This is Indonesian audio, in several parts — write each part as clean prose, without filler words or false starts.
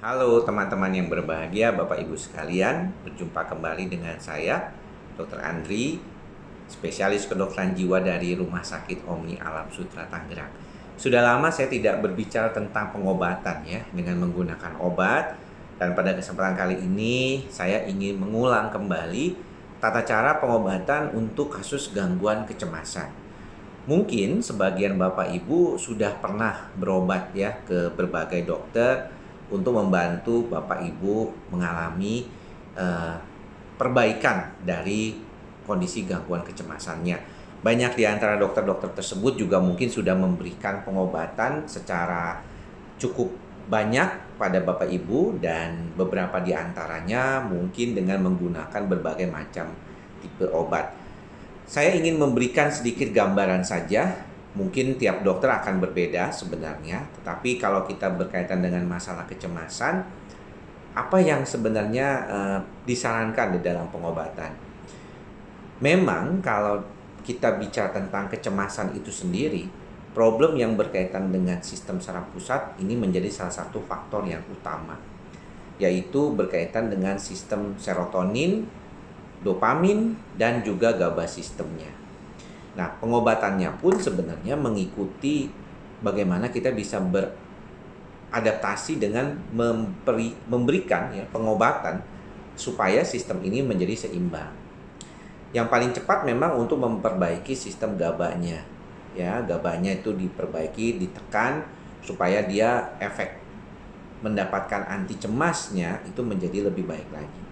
Halo teman-teman yang berbahagia, Bapak Ibu sekalian. Berjumpa kembali dengan saya, Dr. Andri, spesialis kedokteran jiwa dari Rumah Sakit Omni Alam Sutra Tangerang. Sudah lama saya tidak berbicara tentang pengobatan ya, dengan menggunakan obat. Dan pada kesempatan kali ini saya ingin mengulang kembali tata cara pengobatan untuk kasus gangguan kecemasan. Mungkin sebagian Bapak Ibu sudah pernah berobat ya ke berbagai dokter untuk membantu Bapak Ibu mengalami eh, perbaikan dari kondisi gangguan kecemasannya. Banyak di antara dokter-dokter tersebut juga mungkin sudah memberikan pengobatan secara cukup banyak pada Bapak Ibu, dan beberapa di antaranya mungkin dengan menggunakan berbagai macam tipe obat. Saya ingin memberikan sedikit gambaran saja. Mungkin tiap dokter akan berbeda sebenarnya, tetapi kalau kita berkaitan dengan masalah kecemasan, apa yang sebenarnya disarankan di dalam pengobatan? Memang kalau kita bicara tentang kecemasan itu sendiri, problem yang berkaitan dengan sistem saraf pusat ini menjadi salah satu faktor yang utama, yaitu berkaitan dengan sistem serotonin, dopamin, dan juga GABA sistemnya. Nah, pengobatannya pun sebenarnya mengikuti bagaimana kita bisa beradaptasi dengan memberikan ya, pengobatan supaya sistem ini menjadi seimbang. Yang paling cepat memang untuk memperbaiki sistem GABA-nya. Ya, GABA-nya itu diperbaiki, ditekan supaya dia efek mendapatkan anti cemasnya itu menjadi lebih baik lagi.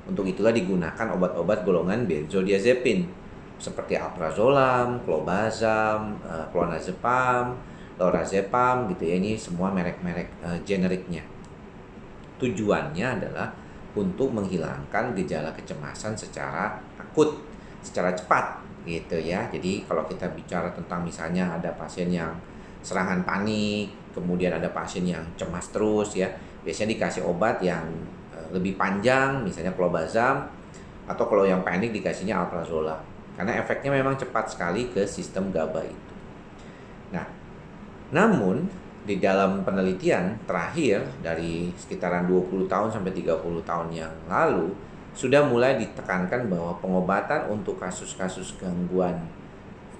Untuk itulah digunakan obat-obat golongan benzodiazepin seperti alprazolam, clobazam, clonazepam, lorazepam gitu ya. Ini semua merek-merek generiknya. Tujuannya adalah untuk menghilangkan gejala kecemasan secara akut, secara cepat gitu ya. Jadi kalau kita bicara tentang misalnya ada pasien yang serangan panik, kemudian ada pasien yang cemas terus ya, biasanya dikasih obat yang lebih panjang, misalnya clobazam, atau kalau yang panik dikasihnya alprazolam, karena efeknya memang cepat sekali ke sistem GABA itu. Nah, namun di dalam penelitian terakhir dari sekitaran 20 tahun sampai 30 tahun yang lalu, sudah mulai ditekankan bahwa pengobatan untuk kasus-kasus gangguan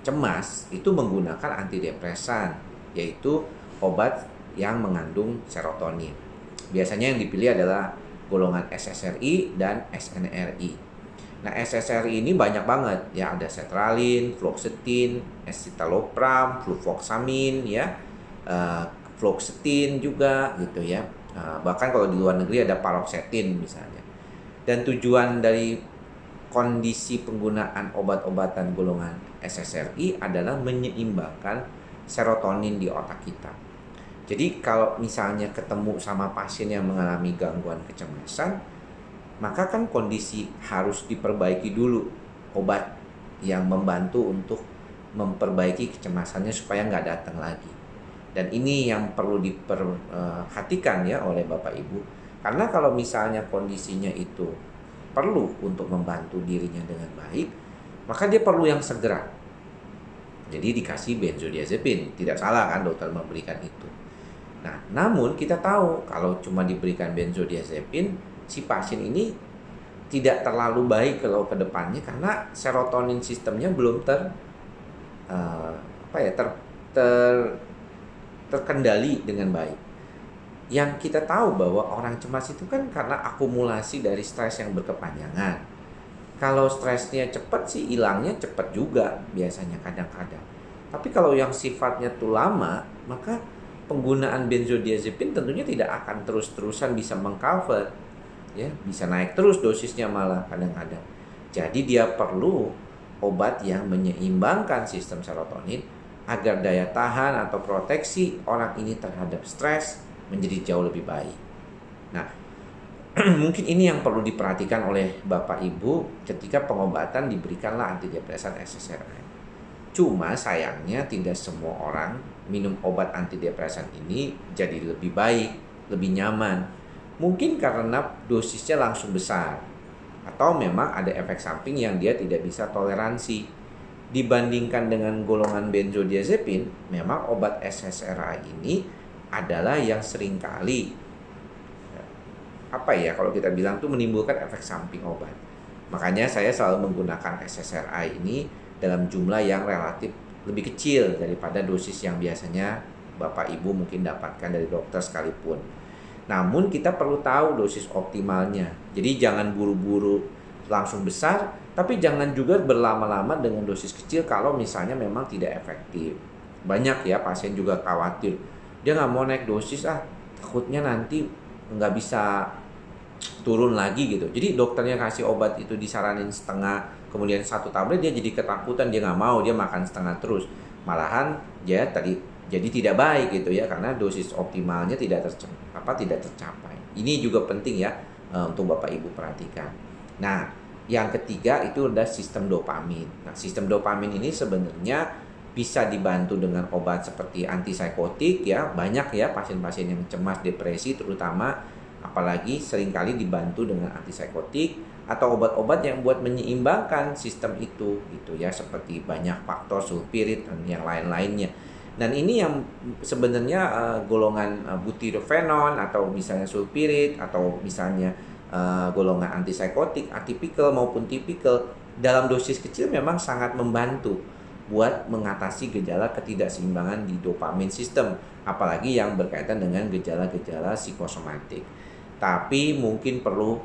cemas itu menggunakan antidepresan, yaitu obat yang mengandung serotonin. Biasanya yang dipilih adalah golongan SSRI dan SNRI. Nah, SSRI ini banyak banget ya, ada sertralin, fluoxetine, escitalopram, fluvoxamine ya, fluoxetine juga gitu ya. Bahkan kalau di luar negeri ada paroxetine misalnya. Dan tujuan dari kondisi penggunaan obat-obatan golongan SSRI adalah menyeimbangkan serotonin di otak kita. Jadi kalau misalnya ketemu sama pasien yang mengalami gangguan kecemasan, maka kan kondisi harus diperbaiki dulu. Obat yang membantu untuk memperbaiki kecemasannya supaya nggak datang lagi. Dan ini yang perlu diperhatikan ya oleh Bapak Ibu. Karena kalau misalnya kondisinya itu perlu untuk membantu dirinya dengan baik, maka dia perlu yang segera. Jadi dikasih benzodiazepin. Tidak salah kan dokter memberikan itu. Nah, namun kita tahu kalau cuma diberikan benzodiazepin, si pasien ini tidak terlalu baik kalau ke depannya, karena serotonin sistemnya belum terkendali dengan baik. Yang kita tahu bahwa orang cemas itu kan karena akumulasi dari stres yang berkepanjangan. Kalau stresnya cepat sih hilangnya cepat juga biasanya kadang-kadang. Tapi kalau yang sifatnya tuh lama, maka penggunaan benzodiazepin tentunya tidak akan terus-terusan bisa mengcover ya, bisa naik terus dosisnya malah kadang-kadang. Jadi dia perlu obat yang menyeimbangkan sistem serotonin agar daya tahan atau proteksi orang ini terhadap stres menjadi jauh lebih baik. Nah, mungkin ini yang perlu diperhatikan oleh Bapak Ibu ketika pengobatan diberikanlah antidepresan SSRI. Cuma sayangnya tidak semua orang minum obat antidepresan ini jadi lebih baik, lebih nyaman. Mungkin karena dosisnya langsung besar, atau memang ada efek samping yang dia tidak bisa toleransi. Dibandingkan dengan golongan benzodiazepin, memang obat SSRI ini adalah yang seringkali apa ya, kalau kita bilang tuh menimbulkan efek samping obat. Makanya saya selalu menggunakan SSRI ini dalam jumlah yang relatif lebih kecil daripada dosis yang biasanya Bapak Ibu mungkin dapatkan dari dokter sekalipun. Namun kita perlu tahu dosis optimalnya. Jadi jangan buru-buru langsung besar, tapi jangan juga berlama-lama dengan dosis kecil kalau misalnya memang tidak efektif. Banyak ya pasien juga khawatir, dia nggak mau naik dosis, takutnya nanti nggak bisa turun lagi gitu. Jadi dokternya kasih obat itu disaranin setengah, kemudian 1 tablet, dia jadi ketakutan, dia nggak mau, dia makan setengah terus. Malahan dia jadi tidak baik gitu ya, karena dosis optimalnya tidak tercapai. Ini juga penting ya untuk Bapak Ibu perhatikan. Nah, yang ketiga itu adalah sistem dopamin. Nah, sistem dopamin ini sebenarnya bisa dibantu dengan obat seperti antipsikotik ya. Banyak ya pasien-pasien yang cemas, depresi terutama, apalagi seringkali dibantu dengan antipsikotik atau obat-obat yang buat menyeimbangkan sistem itu gitu ya, seperti banyak faktor sulfirid dan yang lain-lainnya. Dan ini yang sebenarnya golongan butyrofenon atau misalnya sulfirid atau misalnya golongan antipsikotik atipikal maupun tipikal dalam dosis kecil memang sangat membantu buat mengatasi gejala ketidakseimbangan di dopamin sistem, apalagi yang berkaitan dengan gejala-gejala psikosomatik. Tapi mungkin perlu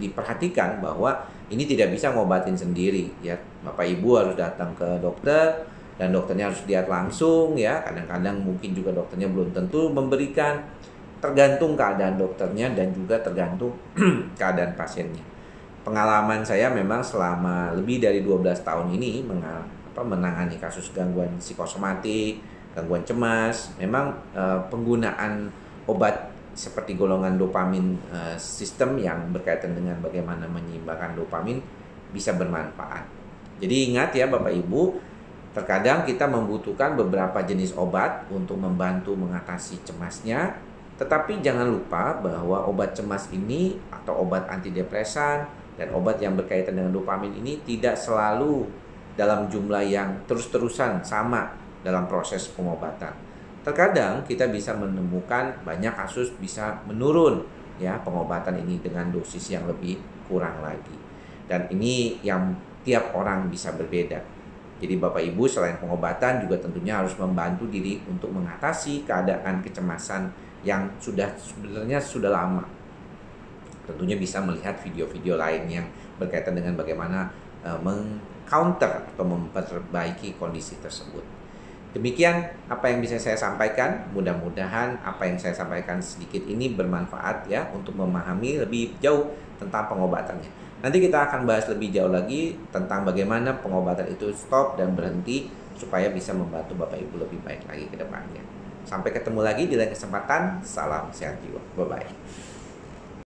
diperhatikan bahwa ini tidak bisa ngobatin sendiri ya. Bapak Ibu harus datang ke dokter dan dokternya harus lihat langsung ya. Kadang-kadang mungkin juga dokternya belum tentu memberikan, tergantung keadaan dokternya dan juga tergantung keadaan pasiennya. Pengalaman saya memang selama lebih dari 12 tahun ini menangani kasus gangguan psikosomatik, gangguan cemas. Memang penggunaan obat seperti golongan dopamin sistem yang berkaitan dengan bagaimana menyeimbangkan dopamin bisa bermanfaat. Jadi ingat ya Bapak Ibu, terkadang kita membutuhkan beberapa jenis obat untuk membantu mengatasi cemasnya. Tetapi jangan lupa bahwa obat cemas ini atau obat antidepresan dan obat yang berkaitan dengan dopamin ini tidak selalu dalam jumlah yang terus-terusan sama dalam proses pengobatan. Terkadang kita bisa menemukan banyak kasus bisa menurun ya pengobatan ini dengan dosis yang lebih kurang lagi. Dan ini yang tiap orang bisa berbeda. Jadi Bapak Ibu selain pengobatan juga tentunya harus membantu diri untuk mengatasi keadaan kecemasan yang sebenarnya sudah lama. Tentunya bisa melihat video-video lain yang berkaitan dengan bagaimana meng-counter atau memperbaiki kondisi tersebut. Demikian apa yang bisa saya sampaikan. Mudah-mudahan apa yang saya sampaikan sedikit ini bermanfaat ya untuk memahami lebih jauh tentang pengobatannya. Nanti kita akan bahas lebih jauh lagi tentang bagaimana pengobatan itu stop dan berhenti supaya bisa membantu Bapak Ibu lebih baik lagi ke depannya. Sampai ketemu lagi di lain kesempatan. Salam sehat jiwa. Bye-bye.